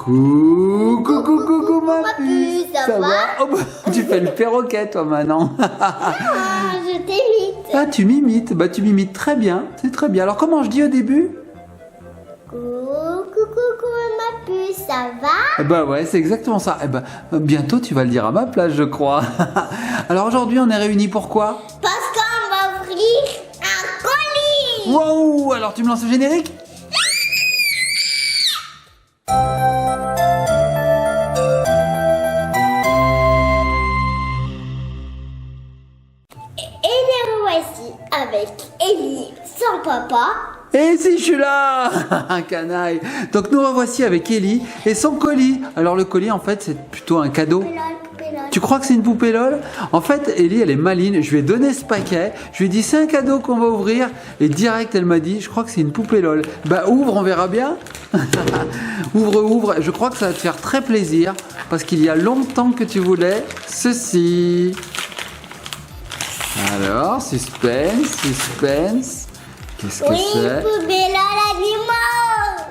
Coucou ma puce, ça va? Oh, bah, tu fais le perroquet toi maintenant. Je t'imite. Ah, tu m'imites, bah tu m'imites très bien, c'est très bien. Alors comment je dis au début? Coucou ma puce, ça va? Bah ouais, c'est exactement ça. Eh ben, bientôt tu vas le dire à ma place, je crois. Alors aujourd'hui on est réunis pourquoi? Parce qu'on va ouvrir un colis. Wow, alors tu me lances le générique? Et les voici avec Ellie, son papa. Et si je suis là, un canaille. Donc nous revoici avec Ellie et son colis. Alors le colis en fait c'est plutôt un cadeau. Poupée LOL. Tu crois que c'est une poupée LOL? En fait, Ellie, elle est maligne. Je lui ai donné ce paquet. Je lui ai dit, c'est un cadeau qu'on va ouvrir. Et direct, elle m'a dit, je crois que c'est une poupée LOL. Bah, ouvre, on verra bien. Ouvre. Je crois que ça va te faire très plaisir. Parce qu'il y a longtemps que tu voulais ceci. Alors, suspense. Qu'est-ce que Oui, c'est? poupée LOL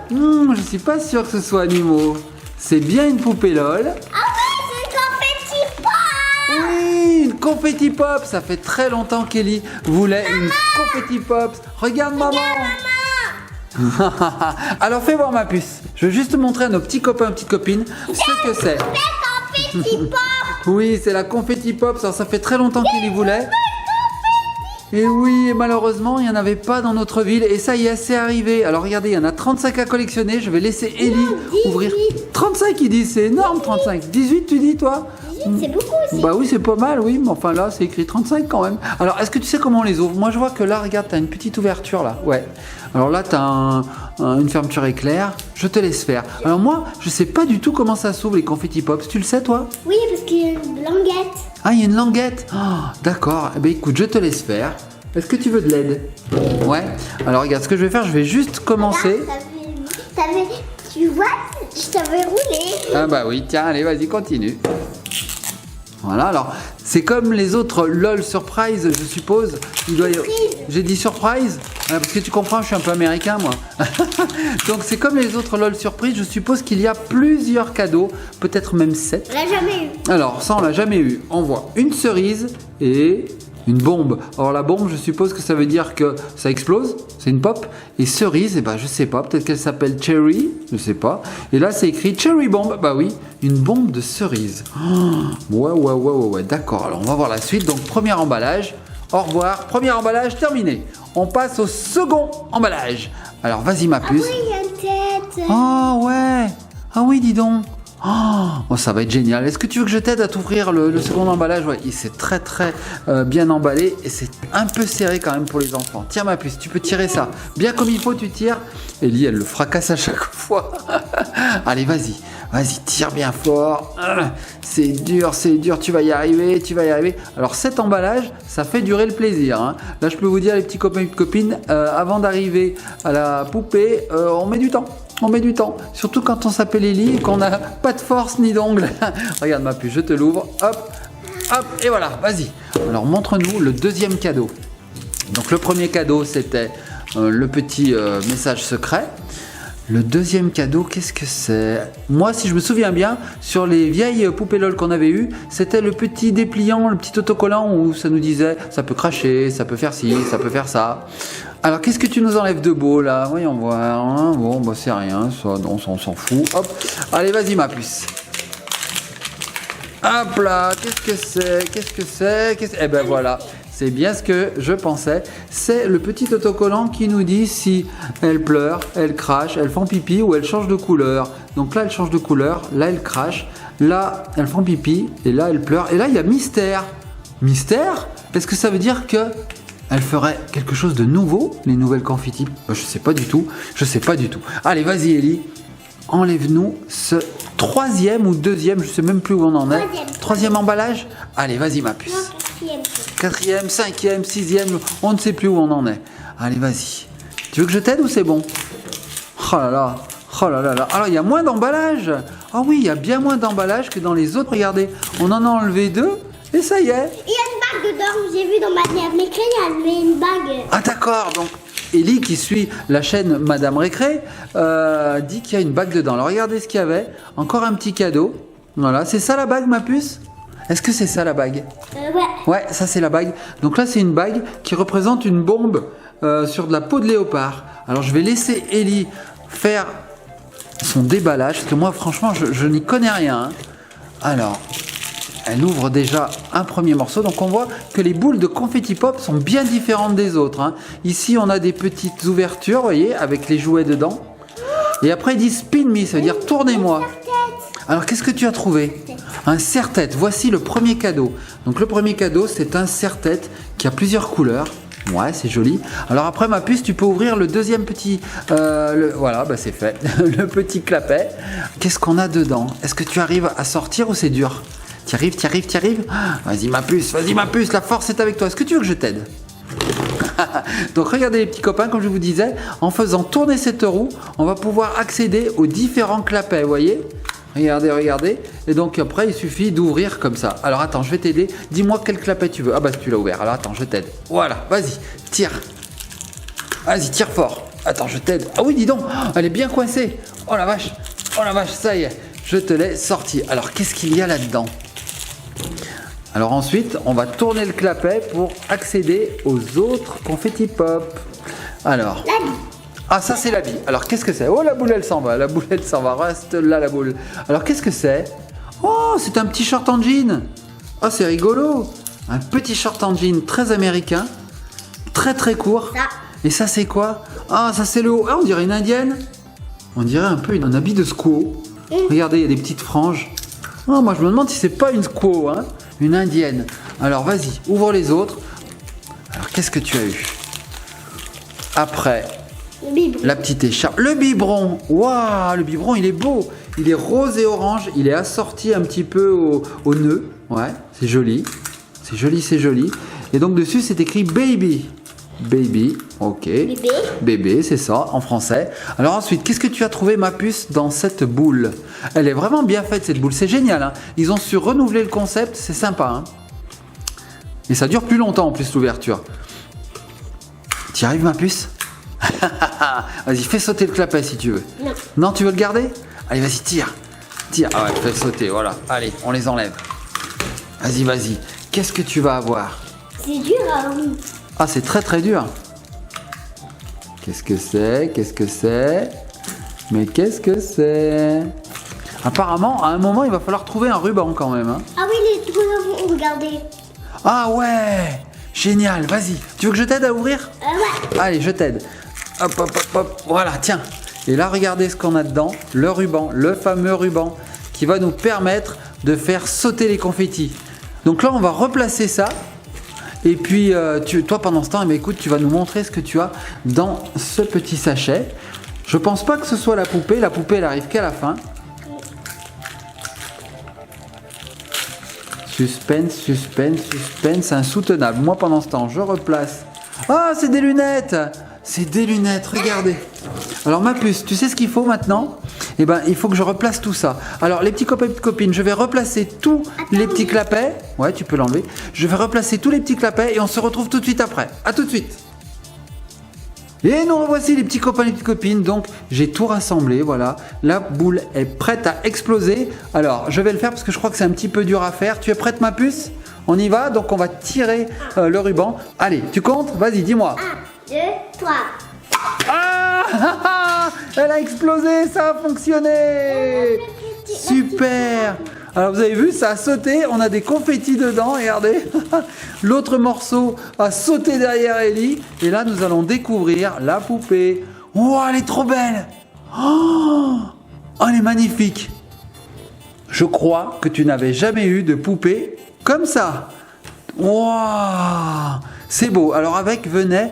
animaux. Je suis pas sûr que ce soit animaux. C'est bien une poupée LOL. Ah oui, c'est confetti pop. Oui, une confetti pop. Ça fait très longtemps qu'Ellie voulait une confetti pop. Regarde maman. Alors fais voir ma puce. Je veux juste montrer à nos petits copains, petites copines ce que c'est. Confetti pop. Oui, c'est la confetti pop. Ça fait très longtemps qu'Ellie voulait. Et oui, malheureusement, il n'y en avait pas dans notre ville. Et ça y est, c'est arrivé. Alors regardez, il y en a 35 à collectionner. Je vais laisser Ellie ouvrir. 35, il dit, c'est énorme 35. 18, tu dis toi? 18, c'est beaucoup aussi. Bah oui, c'est pas mal, oui, mais enfin là, c'est écrit 35 quand même. Alors, est-ce que tu sais comment on les ouvre? Moi, je vois que là, regarde, t'as une petite ouverture là. Ouais. Alors là, t'as une fermeture éclair. Je te laisse faire. Alors moi, je sais pas du tout comment ça s'ouvre les confetti pops. Tu le sais, toi? Oui, parce qu'il y a une languette. Ah, il y a une languette. Oh, d'accord. Eh ben écoute, je te laisse faire. Est-ce que tu veux de l'aide? Ouais. Alors regarde, ce que je vais faire, je vais juste commencer. Tu vois, je t'avais roulé. Ah bah oui, tiens, allez, vas-y, continue. Voilà, alors, c'est comme les autres LOL Surprise, je suppose. J'ai dit surprise, parce que tu comprends, je suis un peu américain, moi. Donc, c'est comme les autres LOL Surprise, je suppose qu'il y a plusieurs cadeaux, peut-être même 7. On l'a jamais eu. Alors, ça, on l'a jamais eu. On voit une cerise et une bombe. Alors, la bombe, je suppose que ça veut dire que ça explose, c'est une pop. Et cerise, eh ben, je sais pas, peut-être qu'elle s'appelle Cherry, je sais pas. Et là, c'est écrit Cherry Bomb, bah oui, une bombe de cerise. Oh, ouais, d'accord. Alors, on va voir la suite. Donc, premier emballage. Au revoir. Premier emballage terminé. On passe au second emballage. Alors, vas-y, ma puce. Ah oui, il y a une tête. Oh, ouais. Ah oui, dis donc. Oh, ça va être génial. Est-ce que tu veux que je t'aide à t'ouvrir le second emballage? Ouais, il s'est très bien emballé et c'est un peu serré quand même pour les enfants. Tiens ma puce, tu peux tirer ça. Bien comme il faut, tu tires. Ellie, elle le fracasse à chaque fois. Allez, vas-y, tire bien fort. C'est dur, tu vas y arriver. Alors cet emballage, ça fait durer le plaisir. Hein. Là, je peux vous dire, les petits copains et copines, avant d'arriver à la poupée, on met du temps. Surtout quand on s'appelle Ellie et qu'on n'a pas de force ni d'ongles. Regarde ma puce, je te l'ouvre. Hop, et voilà, vas-y. Alors montre-nous le deuxième cadeau. Donc le premier cadeau, c'était le petit message secret. Le deuxième cadeau, qu'est-ce que c'est? Moi, si je me souviens bien, sur les vieilles poupées LOL qu'on avait eues, c'était le petit dépliant, le petit autocollant où ça nous disait ça peut cracher, ça peut faire ci, ça peut faire ça. Alors, qu'est-ce que tu nous enlèves de beau là? Voyons voir. Hein. Bon, bah c'est rien, ça, non, on s'en fout. Hop, allez, vas-y ma puce. Hop là, qu'est-ce que c'est? Eh ben voilà. C'est bien ce que je pensais. C'est le petit autocollant qui nous dit si elle pleure, elle crache, elle fend pipi ou elle change de couleur. Donc là, elle change de couleur. Là, elle crache. Là, elle fend pipi. Et là, elle pleure. Et là, il y a mystère. Mystère? Est-ce que ça veut dire que elle ferait quelque chose de nouveau, les nouvelles confettis? Je sais pas du tout. Allez, vas-y, Ellie. Enlève-nous ce troisième ou deuxième, je sais même plus où on en est. Troisième emballage. Allez, vas-y, ma puce. Quatrième, cinquième, sixième, on ne sait plus où on en est. Allez, vas-y. Tu veux que je t'aide ou c'est bon? Oh là là. Alors, il y a moins d'emballage. Ah oui, il y a bien moins d'emballage que dans les autres. Regardez, on en a enlevé 2 et ça y est. Il y a une bague dedans, j'ai vu dans ma mécanique, il y avait une bague. Ah d'accord, donc Ellie, qui suit la chaîne Madame Récré, dit qu'il y a une bague dedans. Alors regardez ce qu'il y avait. Encore un petit cadeau. Voilà, c'est ça la bague, ma puce? Est-ce que c'est ça la bague? Ouais. Ouais, ça c'est la bague. Donc là, c'est une bague qui représente une bombe sur de la peau de léopard. Alors je vais laisser Ellie faire son déballage, parce que moi, franchement, je n'y connais rien. Hein. Alors, elle ouvre déjà un premier morceau. Donc on voit que les boules de confetti pop sont bien différentes des autres. Hein. Ici, on a des petites ouvertures, vous voyez, avec les jouets dedans. Et après, il dit spin me, ça veut dire tournez-moi. Alors, qu'est-ce que tu as trouvé? Un serre-tête. Voici le premier cadeau. Donc, le premier cadeau, c'est un serre-tête qui a plusieurs couleurs. Ouais, c'est joli. Alors après, ma puce, tu peux ouvrir le deuxième petit... voilà, bah c'est fait. Le petit clapet. Qu'est-ce qu'on a dedans? Est-ce que tu arrives à sortir ou c'est dur? T'y arrives, t'y arrives, t'y arrives? Vas-y ma puce, la force est avec toi. Est-ce que tu veux que je t'aide? Donc regardez les petits copains, comme je vous disais, en faisant tourner cette roue, on va pouvoir accéder aux différents clapets, vous voyez? Regardez, regardez. Et donc après, il suffit d'ouvrir comme ça. Alors attends, je vais t'aider. Dis-moi quel clapet tu veux. Ah bah tu l'as ouvert. Alors attends, je t'aide. Voilà, vas-y, tire. Vas-y, tire fort. Attends, je t'aide. Ah oui, dis donc, elle est bien coincée. Oh la vache, ça y est. Je te l'ai sorti. Alors qu'est-ce qu'il y a là-dedans? Alors ensuite, on va tourner le clapet pour accéder aux autres confetti pop. Alors... Ah, ça c'est la bille. Alors qu'est-ce que c'est? Oh, la boule elle s'en va. La boule elle s'en va. Reste là la boule. Alors qu'est-ce que c'est? Oh, c'est un petit short en jean. Oh, c'est rigolo. Un petit short en jean très américain. Très très court. Ça. Et ça c'est quoi? Ah, ça c'est le haut. Ah, on dirait une indienne. On dirait un peu un habit de squaw. Regardez, il y a des petites franges. Oh, moi je me demande si c'est pas une squaw, hein. Une indienne. Alors vas-y, ouvre les autres. Alors qu'est-ce que tu as eu? Après... La petite écharpe. Le biberon. Waouh, le biberon, il est beau. Il est rose et orange. Il est assorti un petit peu au nœud. Ouais, c'est joli. C'est joli, c'est joli. Et donc dessus, c'est écrit baby. Baby, ok. Bébé. Bébé, c'est ça, en français. Alors ensuite, qu'est-ce que tu as trouvé, ma puce, dans cette boule? Elle est vraiment bien faite, cette boule. C'est génial, hein. Ils ont su renouveler le concept. C'est sympa, hein. Et ça dure plus longtemps, en plus, l'ouverture. Tu y arrives, ma puce? Vas-y, fais sauter le clapet si tu veux. Non. Non, tu veux le garder? Allez, vas-y, tire. Tire. Ah ouais, fais sauter, voilà. Allez, on les enlève. Vas-y, vas-y. Qu'est-ce que tu vas avoir? C'est dur, hein. Ah, c'est très très dur. Qu'est-ce que c'est? Qu'est-ce que c'est? Mais qu'est-ce que c'est? Apparemment, à un moment, il va falloir trouver un ruban quand même. Hein. Ah oui, les trous, regardez. Ah ouais! Génial, vas-y. Tu veux que je t'aide à ouvrir? Ouais. Allez, je t'aide. Hop, hop, hop, hop. Voilà, tiens. Et là, regardez ce qu'on a dedans. Le ruban, le fameux ruban qui va nous permettre de faire sauter les confettis. Donc là, on va replacer ça. Et puis, toi, pendant ce temps, eh bien, écoute, tu vas nous montrer ce que tu as dans ce petit sachet. Je pense pas que ce soit la poupée. La poupée, elle arrive qu'à la fin. Suspense, suspense, suspense, insoutenable. Moi, pendant ce temps, je replace. Ah, c'est des lunettes! C'est des lunettes, regardez. Alors, ma puce, tu sais ce qu'il faut maintenant? Eh ben, il faut que je replace tout ça. Alors, les petits copains et petites copines, je vais replacer tous les petits clapets. Ouais, tu peux l'enlever. Je vais replacer tous les petits clapets et on se retrouve tout de suite après. À tout de suite. Et nous revoici les petits copains et les petites copines. Donc j'ai tout rassemblé, voilà. La boule est prête à exploser. Alors je vais le faire parce que je crois que c'est un petit peu dur à faire. Tu es prête, ma puce? On y va, donc on va tirer le ruban. Allez, tu comptes? Vas-y, dis-moi. 1, 2, 3. Ah, elle a explosé, ça a fonctionné. Super. Alors vous avez vu, ça a sauté, on a des confettis dedans, regardez. L'autre morceau a sauté derrière Ellie. Et là, nous allons découvrir la poupée. Oh, elle est trop belle. Oh, elle est magnifique. Je crois que tu n'avais jamais eu de poupée comme ça. Waouh, c'est beau. Alors avec venait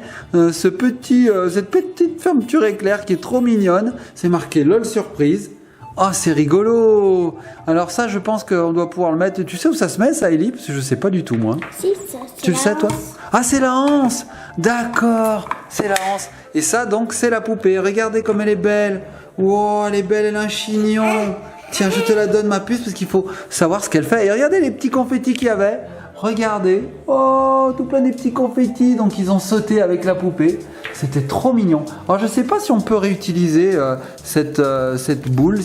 cette petite fermeture éclair qui est trop mignonne. C'est marqué LOL surprise. Oh, c'est rigolo. Alors ça, je pense qu'on doit pouvoir le mettre. Tu sais où ça se met, ça, Ellie? Parce que je sais pas du tout, moi. Si, ça, tu le sais, toi? Ah, c'est la anse. D'accord, c'est la anse. Et ça, donc, c'est la poupée. Regardez comme elle est belle. Wow, elle est belle, elle a un chignon. Tiens, je te la donne ma puce parce qu'il faut savoir ce qu'elle fait. Et regardez les petits confettis qu'il y avait. Regardez. Oh, tout plein des petits confettis. Donc ils ont sauté avec la poupée. C'était trop mignon. Alors je sais pas si on peut réutiliser cette boule.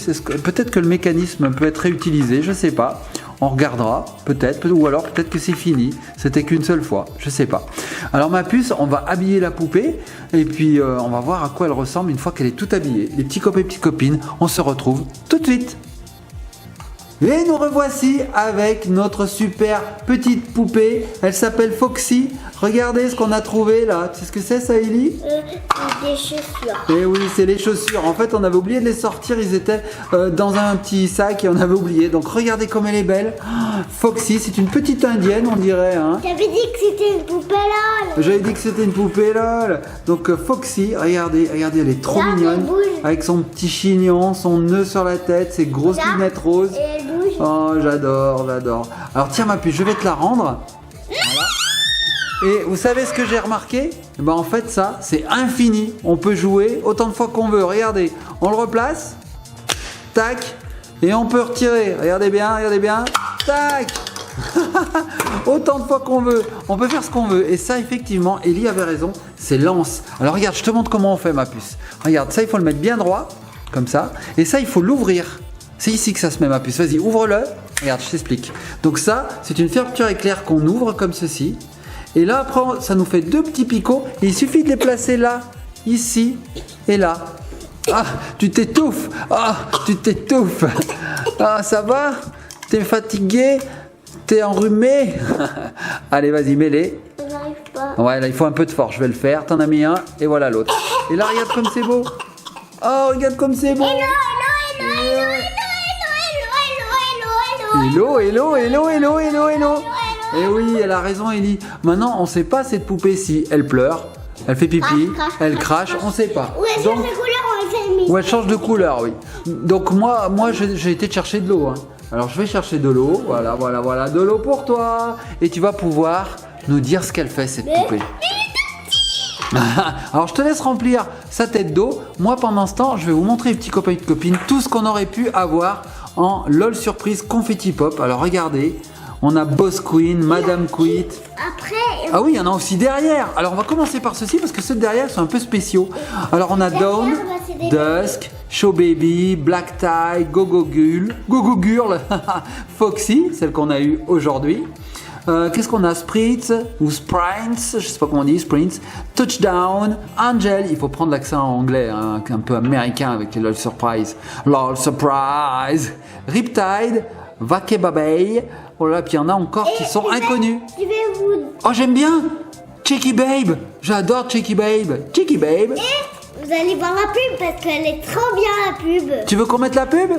Peut-être que le mécanisme peut être réutilisé. Je sais pas. On regardera, peut-être, ou alors peut-être que c'est fini. C'était qu'une seule fois, je sais pas. Alors ma puce, on va habiller la poupée et puis on va voir à quoi elle ressemble une fois qu'elle est toute habillée. Les petits copains et petites copines, on se retrouve tout de suite. Et nous revoici avec notre super petite poupée. Elle s'appelle Foxy. Regardez ce qu'on a trouvé là. Tu sais ce que c'est ça, Ellie? Des chaussures. Et oui, c'est les chaussures. En fait, on avait oublié de les sortir. Ils étaient dans un petit sac et on avait oublié. Donc regardez comme elle est belle. Foxy, c'est une petite indienne, on dirait. Hein. T'avais dit que c'était une poupée LOL. J'avais dit que c'était une poupée LOL. Donc Foxy, regardez, elle est trop Regarde, mignonne. elle bouge. Avec son petit chignon, son nœud sur la tête, ses grosses Regarde, lunettes roses. Et elle bouge. Oh, j'adore. Alors tiens ma puce, je vais te la rendre. Voilà. Et vous savez ce que j'ai remarqué? Ben, en fait ça, c'est infini. On peut jouer autant de fois qu'on veut. Regardez, on le replace. Tac. Et on peut retirer. Regardez bien. Tac. Autant de fois qu'on veut. On peut faire ce qu'on veut. Et ça, effectivement, Ellie avait raison. C'est lance. Alors regarde, je te montre comment on fait ma puce. Regarde, ça, il faut le mettre bien droit. Comme ça. Et ça, il faut l'ouvrir. C'est ici que ça se met ma puce. Vas-y, ouvre-le. Regarde, je t'explique. Donc ça, c'est une fermeture éclair qu'on ouvre comme ceci. Et là, après, ça nous fait deux petits picots. Et il suffit de les placer là, ici et là. Ah, tu t'étouffes. Ah, ça va? T'es fatigué? T'es enrhumé? Allez, vas-y, mets-les. J'arrive pas. Ouais, là, il faut un peu de force. Je vais le faire. T'en as mis un et voilà l'autre. Et là, regarde comme c'est beau. Oh, regarde comme c'est beau. Hello. Et oui, elle a raison, Ellie. Maintenant, on sait pas cette poupée si elle pleure, elle fait pipi, elle crache, on sait pas. Ou elle change de couleur, on fait une Ou elle change de couleur, oui. Donc moi j'ai été chercher de l'eau. Hein. Alors je vais chercher de l'eau. Voilà, de l'eau pour toi. Et tu vas pouvoir nous dire ce qu'elle fait cette poupée. Alors je te laisse remplir sa tête d'eau. Moi pendant ce temps, je vais vous montrer les petits copains et copines tout ce qu'on aurait pu avoir en LOL surprise confetti pop. Alors regardez, on a Boss Queen, Madame Quit. Après, Ah oui, il y en a aussi derrière. Alors on va commencer par ceci parce que ceux de derrière sont un peu spéciaux. Alors on a Dawn, c'est des Dusk, Show Baby, Black Tie, Gogo Girl, Foxy, celle qu'on a eue aujourd'hui. Qu'est-ce qu'on a? Spritz ou Sprints, je sais pas comment on dit, Sprints, Touchdown, Angel, il faut prendre l'accent anglais, hein, un peu américain avec les LOL Surprise, Riptide, Vakebabay, oh là, puis il y en a encore qui sont inconnus. Je vais vous... Oh, j'aime bien Cheeky Babe, j'adore Cheeky Babe. Et vous allez voir la pub parce qu'elle est trop bien la pub. Tu veux qu'on mette la pub?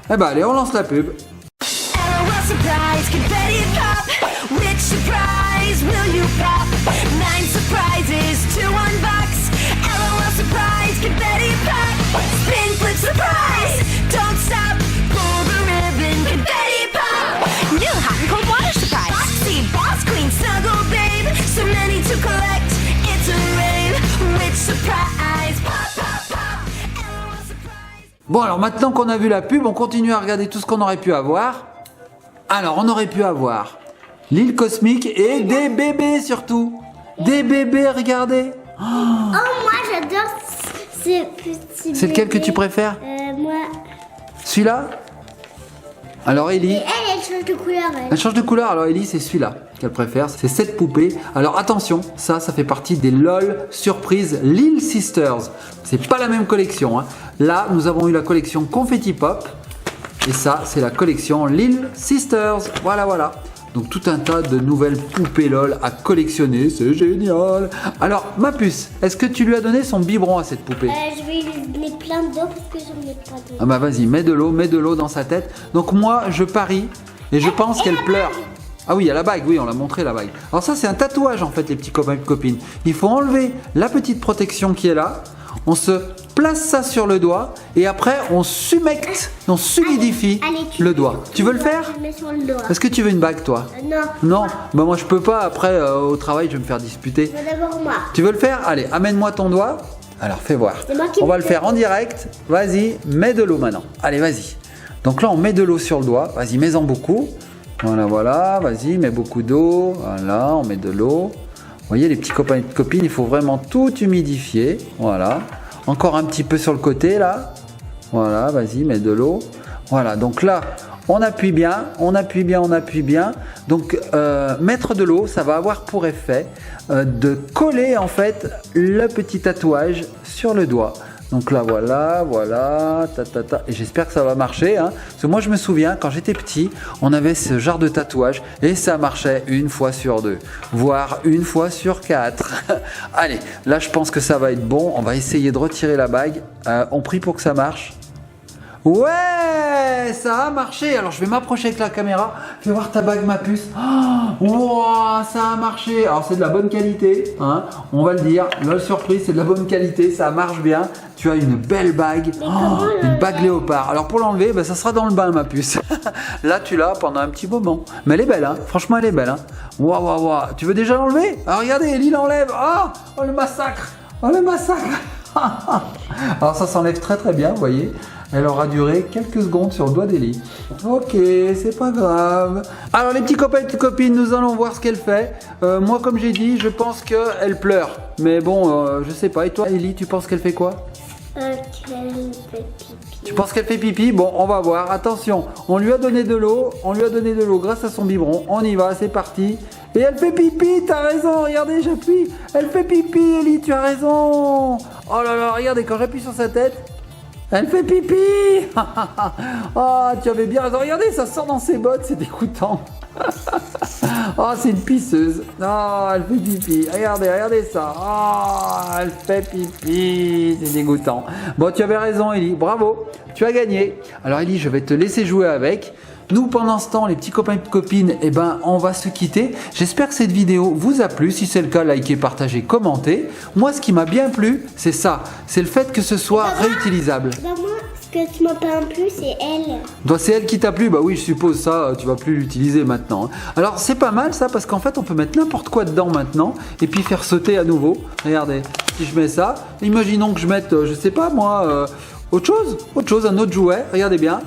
Eh ben allez, on lance la pub. LOL surprise, confetti pop. Which surprise will you pop? 9 surprises to unbox. LOL surprise, confetti pop. Spin, flip, surprise. Don't stop, pull the ribbon, confetti pop. New hot and cold water surprise. Foxy, Boss Queen, Snuggle Babe. So many to collect, it's a rave. Which surprise? Pop, pop, pop. LOL surprise. Bon, alors maintenant qu'on a vu la pub, on continue à regarder tout ce qu'on aurait pu avoir. Alors, on aurait pu avoir l'île cosmique et des bébés surtout. Des bébés, regardez. Oh, moi j'adore ce petit C'est lequel que bébé. tu préfères? Moi. Celui-là? Alors, Ellie. Elle change de couleur. Elle change de couleur, alors Ellie c'est celui-là qu'elle préfère, c'est cette poupée. Alors attention, ça fait partie des LOL Surprise Lil Sisters. C'est pas la même collection. Hein. Là, nous avons eu la collection Confetti Pop. Et ça, c'est la collection Lil Sisters. Voilà. Donc tout un tas de nouvelles poupées LOL à collectionner, c'est génial. Alors, ma puce, est-ce que tu lui as donné son biberon à cette poupée? Je vais lui mettre plein d'eau parce que je ne mets pas d'eau. Ah bah vas-y, mets de l'eau dans sa tête. Donc moi, je parie et je pense qu'elle pleure. Ah oui, il y a la bague, oui, on l'a montré la bague. Alors ça, c'est un tatouage en fait, les petits copains et copines. Il faut enlever la petite protection qui est là. On se place ça sur le doigt et après on humecte, on humidifie le doigt. Tu veux le faire? Je le mets sur le doigt. Est-ce que tu veux une bague toi? Non. Non, bah moi je peux pas, après au travail je vais me faire disputer. D'abord moi. Tu veux le faire? Allez, amène-moi ton doigt. Alors fais voir. C'est moi qui On va le le faire en direct. Vas-y, mets de l'eau maintenant. Allez, vas-y. Donc là, on met de l'eau sur le doigt. Vas-y, mets-en beaucoup. Voilà, vas-y, mets beaucoup d'eau. Voilà, on met de l'eau. Vous voyez, les petits copains et copines, il faut vraiment tout humidifier. Voilà. Encore un petit peu sur le côté, là. Voilà, vas-y, mets de l'eau. Voilà, donc là, on appuie bien, on appuie bien, on appuie bien. Donc, mettre de l'eau, ça va avoir pour effet de coller, en fait, le petit tatouage sur le doigt. Donc là, voilà, et j'espère que ça va marcher, hein. Parce que moi, je me souviens, quand j'étais petit, on avait ce genre de tatouage et ça marchait une fois sur 2, voire une fois sur 4. Allez, là, je pense que ça va être bon. On va essayer de retirer la bague. On prie pour que ça marche. Ouais, ça a marché. Alors je vais m'approcher avec la caméra. Fais voir ta bague, ma puce. Oh, wow, ça a marché. Alors c'est de la bonne qualité, hein, on va le dire. La surprise, c'est de la bonne qualité, ça marche bien. Tu as une belle bague, une bague léopard. Alors pour l'enlever, ça sera dans le bain, ma puce. Là, tu l'as pendant un petit moment. Mais elle est belle, hein. Franchement, elle est belle, hein. Waouh. Tu veux déjà l'enlever? Alors regardez, Ellie l'enlève. Oh, le massacre. Oh, le massacre. Alors ça s'enlève très très bien, vous voyez. Elle aura duré quelques secondes sur le doigt d'Ellie. Ok, c'est pas grave. Alors les petits copains et petites copines, nous allons voir ce qu'elle fait. Moi, comme j'ai dit, je pense qu'elle pleure. Mais bon, je sais pas. Et toi, Ellie, tu penses qu'elle fait quoi? Qu'elle fait pipi. Tu penses qu'elle fait pipi? Bon, on va voir. Attention, on lui a donné de l'eau. On lui a donné de l'eau grâce à son biberon. On y va, c'est parti. Et elle fait pipi, t'as raison. Regardez, j'appuie. Elle fait pipi, Ellie, tu as raison. Oh là là, regardez, quand j'appuie sur sa tête, elle fait pipi. Oh, tu avais bien raison. Regardez, ça sort dans ses bottes, c'est dégoûtant. Oh, c'est une pisseuse. Oh, elle fait pipi. Regardez ça. Oh, elle fait pipi. C'est dégoûtant. Bon, tu avais raison, Ellie. Bravo. Tu as gagné. Alors, Ellie, je vais te laisser jouer avec. Nous, pendant ce temps, les petits copains et copines, on va se quitter. J'espère que cette vidéo vous a plu. Si c'est le cas, likez, partagez, commentez. Moi, ce qui m'a bien plu, c'est ça. C'est le fait que ce soit réutilisable. Moi, ce que tu m'as pas plu, c'est elle. Donc, c'est elle qui t'a plu? Bah oui, je suppose ça, tu vas plus l'utiliser maintenant. Alors, c'est pas mal ça, parce qu'en fait, on peut mettre n'importe quoi dedans maintenant, et puis faire sauter à nouveau. Regardez, si je mets ça, imaginons que je mette, je sais pas moi, autre chose, un autre jouet. Regardez bien.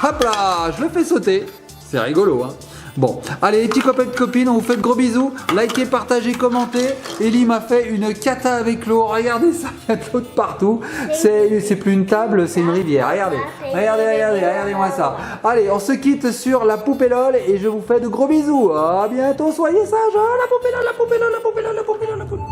Hop là, je le fais sauter. C'est rigolo, hein. Bon, allez les petits copains et copines, on vous fait de gros bisous. Likez, partagez, commentez. Ellie m'a fait une cata avec l'eau. Regardez ça, il y a de l'eau de partout. C'est plus une table, c'est une rivière. Regardez-moi ça. Allez, on se quitte sur la poupée LOL et je vous fais de gros bisous. À bientôt, soyez sages. La poupée LOL, la poupée LOL, la poupée LOL, la poupée LOL, la poupée LOL.